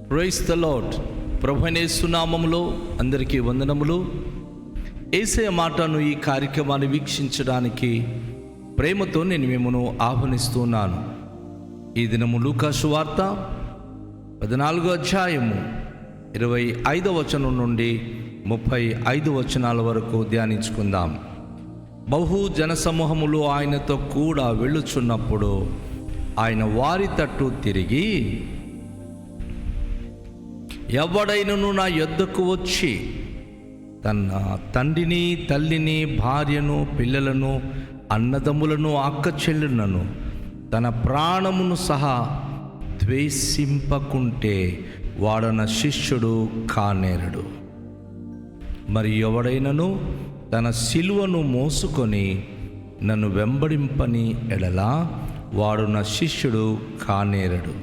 Praise the lord. ప్రభువైన యేసు నామములో అందరికీ వందనములు. యేసయ్య మాటను ఈ కార్యక్రమాన్ని వీక్షించడానికి ప్రేమతో నేను మిమ్మల్ని ఆహ్వానిస్తున్నాను. ఈ దినము లూకా సువార్త 14వ అధ్యాయము 25వ వచనం నుండి 35 వచనాల వరకు ధ్యానించుకుందాం. బహు జనసమూహములు ఆయనతో కూడా వెళ్ళుచున్నప్పుడు ఆయన వారి తట్టు తిరిగి, ఎవడైనను నా యొద్దకు వచ్చి తన తండ్రిని, తల్లిని, భార్యను, పిల్లలను, అన్నదమ్ములను, అక్క చెల్లెలను, తన ప్రాణమును సహా ద్వేషింపకుంటే వాడన శిష్యుడు కానేరడు. మరి ఎవడైనను తన సిలువను మోసుకొని నన్ను వెంబడింపని ఎడలా వాడు నా శిష్యుడు కానేరడు.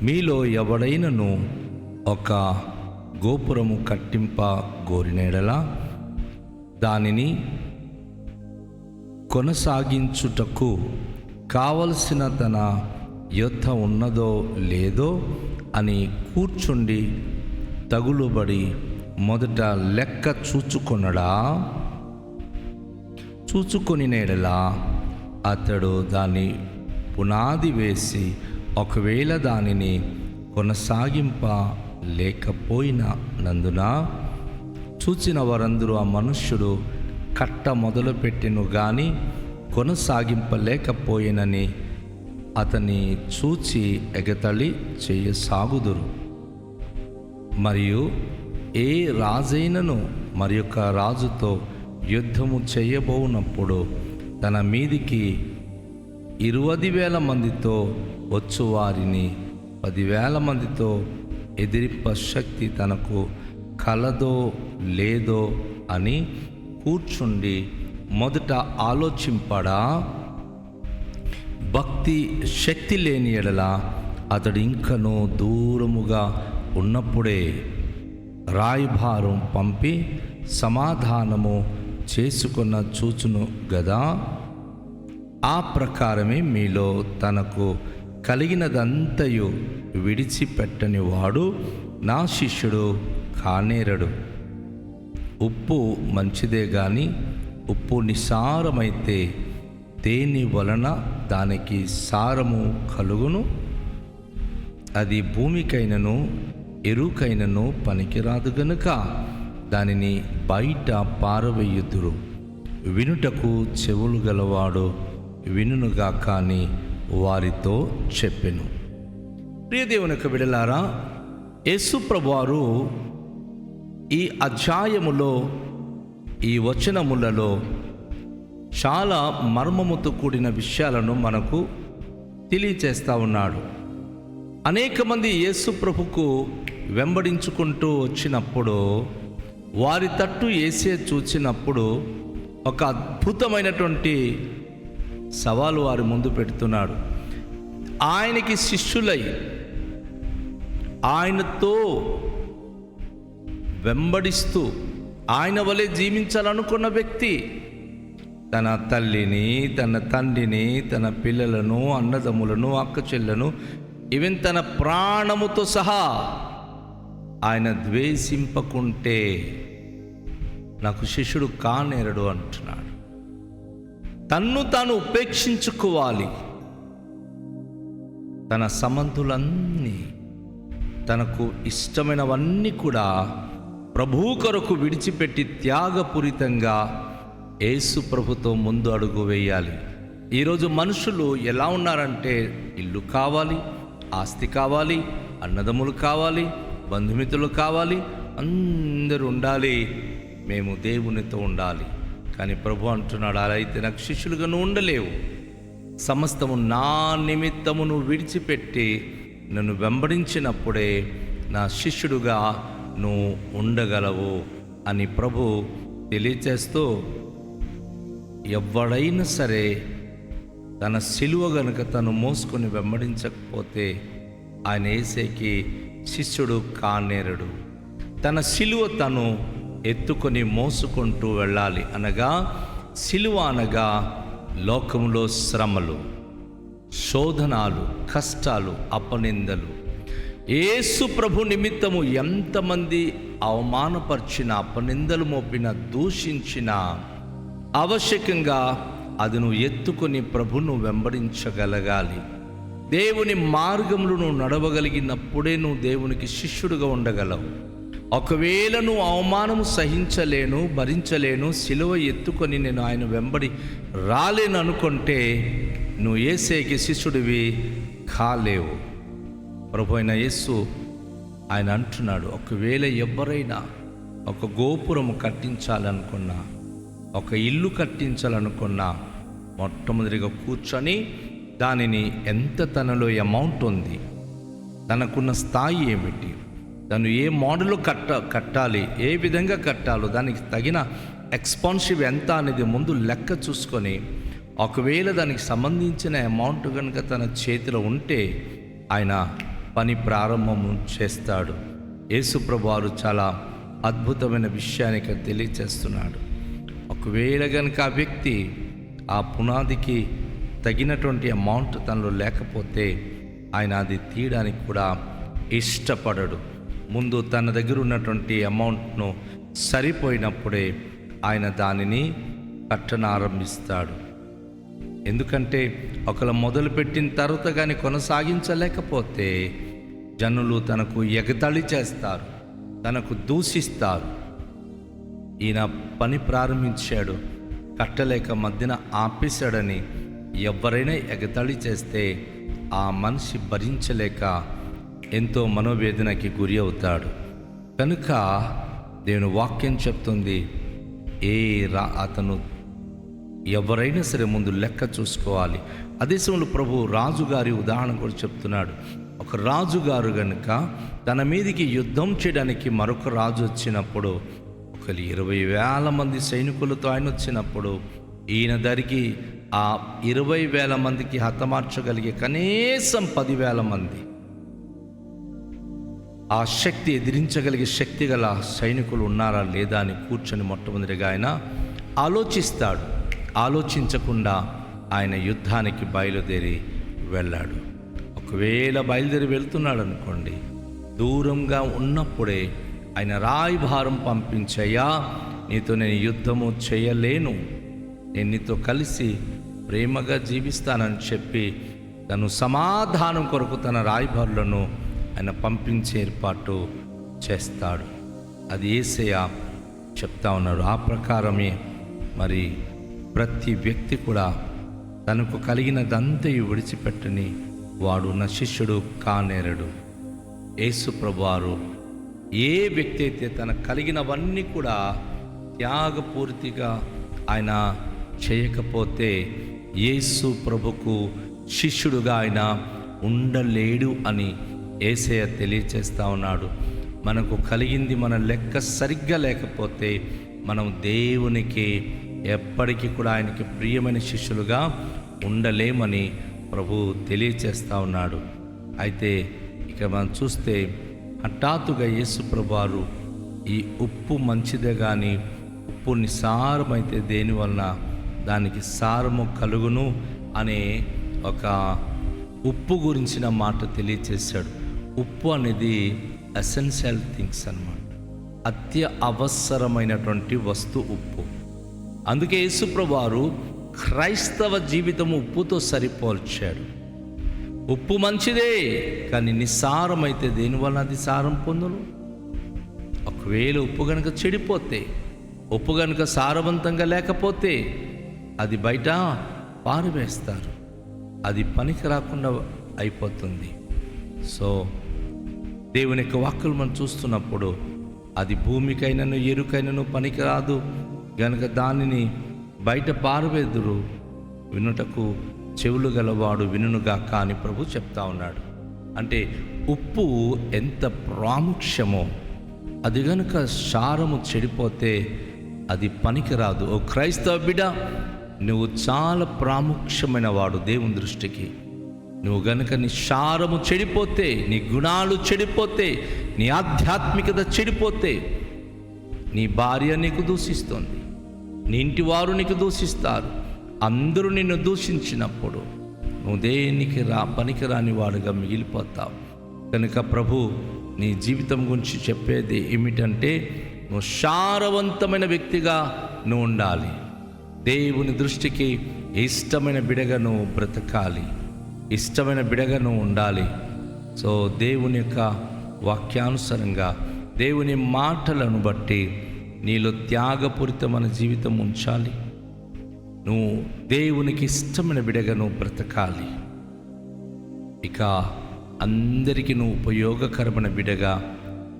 మీలో ఎవడైనను ఒక గోపురము కట్టింప గోరిన ఎడలా దానిని కొనసాగించుటకు కావలసిన తన యొద్ద ఉన్నదో లేదో అని కూర్చుండి తగులుబడి మొదట లెక్క చూచుకొని ఎడలా అతడు దాన్ని పునాది వేసి ఒకవేళ దానిని కొనసాగింప లేకపోయినా నందున చూచిన వారందరూ ఆ మనుష్యుడు కట్ట మొదలుపెట్టెను గాని కొనసాగింపలేకపోయినని అతన్ని చూచి ఎగతళి చేయసాగుదురు. మరియు ఏ రాజైనను మరి యొక్క రాజుతో యుద్ధము చేయబోనప్పుడు తన మీదికి 20,000 మందితో వచ్చువారిని 10,000 మందితో ఎదిరింప శక్తి తనకు కలదో లేదో అని కూర్చుండి మొదట ఆలోచింపడా? భక్తి శక్తి లేని ఎడల అతడు ఇంకనూ దూరముగా ఉన్నప్పుడే రాయబారం పంపి సమాధానము చేసుకున్న చూచును గదా. ఆ ప్రకారమే మీలో తనకు కలిగినదంతయు విడిచిపెట్టని వాడు నా శిష్యుడు కానేరడు. ఉప్పు మంచిదే గాని ఉప్పు నిసారమైతే దేని వలన దానికి సారము కలుగును? అది భూమికైనను ఎరుకైనను పనికిరాదు గనుక దానిని బయట పారవేయుదురు. వినుటకు చెవులు గలవాడు వినునుగా కానీ వారితో చెప్పెను. ప్రియదేవుని యొక్క బిడ్డలారా, యేసు ప్రభువారు ఈ అధ్యాయములో, ఈ వచనములలో చాలా మర్మముతో కూడిన విషయాలను మనకు తెలియచేస్తూ ఉన్నాడు. అనేక మంది యేసు ప్రభుకు వెంబడించుకుంటూ వచ్చినప్పుడు వారి తట్టు యేసే చూచినప్పుడు ఒక అద్భుతమైనటువంటి సవాలు వారి ముందు పెడుతున్నాడు. ఆయనకి శిష్యులై ఆయనతో వెంబడిస్తూ ఆయన వలె జీవించాలనుకున్న వ్యక్తి తన తల్లిని, తన తండ్రిని, తన పిల్లలను, అన్నదమ్ములను, అక్క చెల్లెలను, ఈవెన్ తన ప్రాణముతో సహా ఆయన ద్వేషింపకుంటే నాకు శిష్యుడు కానేరడు అంటున్నాడు. తన్ను తాను ఉపేక్షించుకోవాలి. తన సంబంధులన్నీ, తనకు ఇష్టమైనవన్నీ కూడా ప్రభువు కొరకు విడిచిపెట్టి త్యాగపూరితంగా యేసు ప్రభుతో ముందు అడుగు వేయాలి. ఈరోజు మనుషులు ఎలా ఉన్నారంటే, ఇల్లు కావాలి, ఆస్తి కావాలి, అన్నదమ్ములు కావాలి, బంధుమిత్రులు కావాలి, అందరూ ఉండాలి, మేము దేవునితో ఉండాలి. కానీ ప్రభు అంటున్నాడు, అలా అయితే నాకు శిష్యులుగా నువ్వు ఉండలేవు. సమస్తము నా నిమిత్తమును విడిచిపెట్టి నన్ను వెంబడించినప్పుడే నా శిష్యుడుగా నువ్వు ఉండగలవు అని ప్రభు తెలియచేస్తూ, ఎవడైనా సరే తన సిలువ గనుక తను మోసుకొని వెంబడించకపోతే ఆయన యేసేకి శిష్యుడు కానేరడు. తన సిలువ తను ఎత్తుకొని మోసుకుంటూ వెళ్ళాలి. అనగా సిలువ అనగా లోకములో శ్రమలు, శోధనాలు, కష్టాలు, అపనిందలు, యేసు ప్రభు నిమిత్తము ఎంతమంది అవమానపరిచిన, అపనిందలు మోపిన, దూషించిన, ఆవశ్యకంగా అది నువ్వు ఎత్తుకొని ప్రభును వెంబడించగలగాలి. దేవుని మార్గంలో నువ్వు నడవగలిగినప్పుడే నువ్వు దేవునికి శిష్యుడిగా ఉండగలవు. ఒకవేళ నువ్వు అవమానము సహించలేను, భరించలేను, సిలువ ఎత్తుకొని నేను ఆయన వెంబడి రాలేను అనుకుంటే నువ్వు యేసేకి శిష్యుడివి కాలేవు. ప్రభు అయిన యేసు ఆయన అంటున్నాడు, ఒకవేళ ఎవరైనా ఒక గోపురము కట్టించాలనుకున్నా, ఒక ఇల్లు కట్టించాలనుకున్నా, మొట్టమొదటిగా కూర్చొని దానిని ఎంత తనలో అమౌంట్ ఉంది, తనకున్న స్థాయి ఏమిటి, తను ఏ మోడల్ కట్టాలి, ఏ విధంగా కట్టాలో దానికి తగిన ఎక్స్పాన్సివ్ ఎంత అనేది ముందు లెక్క చూసుకొని, ఒకవేళ దానికి సంబంధించిన అమౌంట్ కనుక తన చేతిలో ఉంటే ఆయన పని ప్రారంభము చేస్తాడు. యేసుప్రభు వారు చాలా అద్భుతమైన విషయానికి తెలియచేస్తున్నాడు. ఒకవేళ కనుక ఆ వ్యక్తి ఆ పునాదికి తగినటువంటి అమౌంట్ తనలో లేకపోతే ఆయన అది తీయడానికి కూడా ఇష్టపడడు. ముందు తన దగ్గర ఉన్నటువంటి అమౌంట్ను సరిపోయినప్పుడే ఆయన దానిని కట్టనారంభిస్తాడు. ఎందుకంటే ఒకళ్ళు మొదలుపెట్టిన తర్వాత కానీ కొనసాగించలేకపోతే జనులు తనకు ఎగతాళి చేస్తారు, తనకు దూషిస్తారు. ఈయన పని ప్రారంభించాడు, కట్టలేక మధ్యన ఆపేశాడని ఎవరైనా ఎగతాళి చేస్తే ఆ మనిషి భరించలేక ఎంతో మనోవేదనకి గురి అవుతాడు. కనుక దేవుని వాక్యం చెప్తుంది, అతను ఎవరైనా సరే ముందు లెక్క చూసుకోవాలి. అదే సమయంలో ప్రభు రాజుగారి ఉదాహరణ కూడా చెప్తున్నాడు. ఒక రాజుగారు కనుక తన మీదికి యుద్ధం చేయడానికి మరొక రాజు వచ్చినప్పుడు, ఒక 20,000 మంది సైనికులతో ఆయన వచ్చినప్పుడు, ఈయన దరికి ఆ 20,000 మందికి హతమార్చగలిగే కనీసం 10,000 మంది, ఆ శక్తి ఎదిరించగలిగే శక్తి గల సైనికులు ఉన్నారా లేదా అని కూర్చొని మొట్టమొదటిగా ఆయన ఆలోచిస్తాడు. ఆలోచించకుండా ఆయన యుద్ధానికి బయలుదేరి వెళ్ళాడు. ఒకవేళ బయలుదేరి వెళ్తున్నాడు అనుకోండి, దూరంగా ఉన్నప్పుడే ఆయన రాయబారం పంపించయ్యా, నీతో నేను యుద్ధము చేయలేను, నేను నీతో కలిసి ప్రేమగా జీవిస్తానని చెప్పి తను సమాధానం కొరకు తన రాయబారులను ఆయన పంపించే ఏర్పాటు చేస్తాడు. అది యేసయ్య చెప్తా ఉన్నాడు. ఆ ప్రకారమే మరి ప్రతి వ్యక్తి కూడా తనకు కలిగినదంతయు విడిచిపెట్టని వాడు నా శిష్యుడు కానేరడు. యేసు ప్రభువారు ఏ వ్యక్తి అయితే తనకు కలిగినవన్నీ కూడా త్యాగపూర్తిగా ఆయన చేయకపోతే యేసు ప్రభుకు శిష్యుడుగా ఆయన ఉండలేడు అని యేసయ్య తెలియచేస్తూ ఉన్నాడు. మనకు కలిగింది మన లెక్క సరిగ్గా లేకపోతే మనం దేవునికి ఎప్పటికీ కూడా ఆయనకి ప్రియమైన శిష్యులుగా ఉండలేమని ప్రభు తెలియచేస్తూ ఉన్నాడు. అయితే ఇక మనం చూస్తే హఠాత్తుగా యేసు ప్రభువారు ఈ ఉప్పు మంచిదే కానీ ఉప్పు నిసారమైతే దేనివలన దానికి సారము కలుగును అనే ఒక ఉప్పు గురించిన మాట తెలియచేశాడు. ఉప్పు అనేది ఎసెన్షియల్ థింగ్స్ అన్నమాట, అత్య అవసరమైనటువంటి వస్తు ఉప్పు. అందుకే యేసుప్రభువారు క్రైస్తవ జీవితం ఉప్పుతో సరిపోల్చాడు. ఉప్పు మంచిదే కానీ నిస్సారమైతే దేనివల్ల అది సారం పొందును. ఒకవేళ ఉప్పు కనుక చెడిపోతే, ఉప్పు కనుక సారవంతంగా లేకపోతే అది బయట పారవేస్తారు, అది పనికి రాకుండా అయిపోతుంది. సో దేవుని యొక్క వాక్కులు మనం చూస్తున్నప్పుడు అది భూమికైనను ఎరుకైనను పనికిరాదు గనుక దానిని బయట పారవేదురు, వినుటకు చెవులు గలవాడు వినుగాక అని ప్రభు చెప్తా ఉన్నాడు. అంటే ఉప్పు ఎంత ప్రాముఖ్యమో, అది గనుక సారము చెడిపోతే అది పనికిరాదు. ఓ క్రైస్తవ బిడ్డ, నువ్వు చాలా ప్రాముఖ్యమైన వాడు దేవుని దృష్టికి. నువ్వు గనుక నీ సారము చెడిపోతే, నీ గుణాలు చెడిపోతే, నీ ఆధ్యాత్మికత చెడిపోతే, నీ భార్య నీకు దూషిస్తుంది, నీ ఇంటి వారు నీకు దూషిస్తారు, అందరూ నిన్ను దూషించినప్పుడు నువ్వు దేనికి పనికిరాని వాడుగా మిగిలిపోతావు. కనుక ప్రభు నీ జీవితం గురించి చెప్పేది ఏమిటంటే, నువ్వు సారవంతమైన వ్యక్తిగా నువ్వు ఉండాలి. దేవుని దృష్టికి ఇష్టమైన బిడగా నువ్వు బ్రతకాలి, ఇష్టమైన బిడగా నువ్వు ఉండాలి. సో దేవుని యొక్క వాక్యానుసారంగా, దేవుని మాటలను బట్టి నీలో త్యాగపూరితమైన జీవితం ఉంచాలి. నువ్వు దేవునికి ఇష్టమైన బిడగా నువ్వు బ్రతకాలి. ఇక అందరికీ నువ్వు ఉపయోగకరమైన బిడగా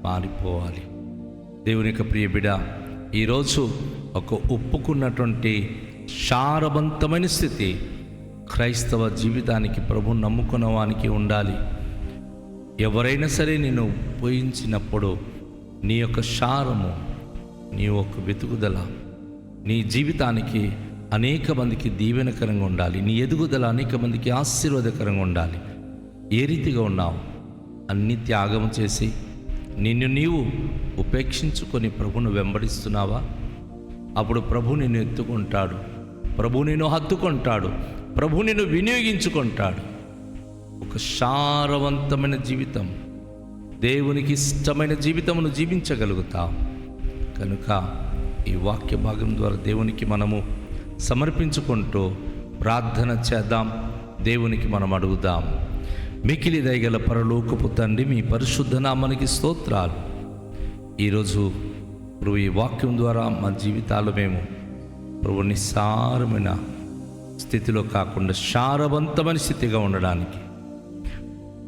మారిపోవాలి. దేవుని యొక్క ప్రియ బిడ, ఈరోజు ఒక ఒప్పుకున్నటువంటి సారవంతమైన స్థితి క్రైస్తవ జీవితానికి, ప్రభు నమ్ముకున్న వానికి ఉండాలి. ఎవరైనా సరే నేను పోయించినప్పుడు నీ యొక్క సారము, నీ యొక్క వెతుకుదల నీ జీవితానికి అనేక మందికి దీవెనకరంగా ఉండాలి. నీ ఎదుగుదల అనేక మందికి ఆశీర్వాదకరంగా ఉండాలి. ఏ రీతిగా ఉన్నావు? అన్ని త్యాగం చేసి నిన్ను నీవు ఉపేక్షించుకొని ప్రభువును వెంబడిస్తున్నావా? అప్పుడు ప్రభు నిన్ను ఎత్తుకుంటాడు, ప్రభు నిన్ను హత్తుకుంటాడు, ప్రభు నిన్ను వినియోగించుకుంటాడు. ఒక సారవంతమైన జీవితం, దేవునికి ఇష్టమైన జీవితమును జీవించగలుగుతావు. కనుక ఈ వాక్య భాగం ద్వారా దేవునికి మనము సమర్పించుకుంటూ ప్రార్థన చేద్దాం. దేవునికి మనం అడుగుదాం. మికిలి దయగల పరలోకపు తండ్రి, మీ పరిశుద్ధ నామానికి స్తోత్రాలు. ఈరోజు ప్రభు ఈ వాక్యం ద్వారా మా జీవితాలు మేము ప్రభు నిస్సారమైన స్థితిలో కాకుండా సారవంతమైన స్థితిగా ఉండడానికి,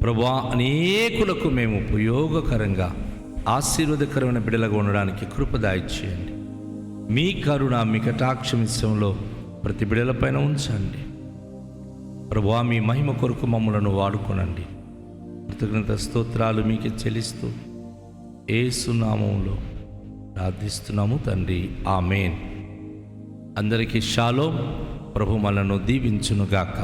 ప్రభువా అనేకులకు మేము ఉపయోగకరంగా ఆశీర్వాదకరమైన బిడ్డలుగా ఉండడానికి కృప దయచేయండి. మీ కరుణ, మీ కటాక్షం విషయంలో ప్రతి బిడ్డలపైన ఉంచండి. ప్రభువా మీ మహిమ కొరకు మమ్మలను వాడుకోనండి. కృతజ్ఞత స్తోత్రాలు మీకే చెల్లిస్తూ యేసు నామములో ప్రార్థిస్తున్నాము తండ్రి, ఆమేన్. అందరికీ షాలోమ్. ప్రభు మనను దీవించునుగాక.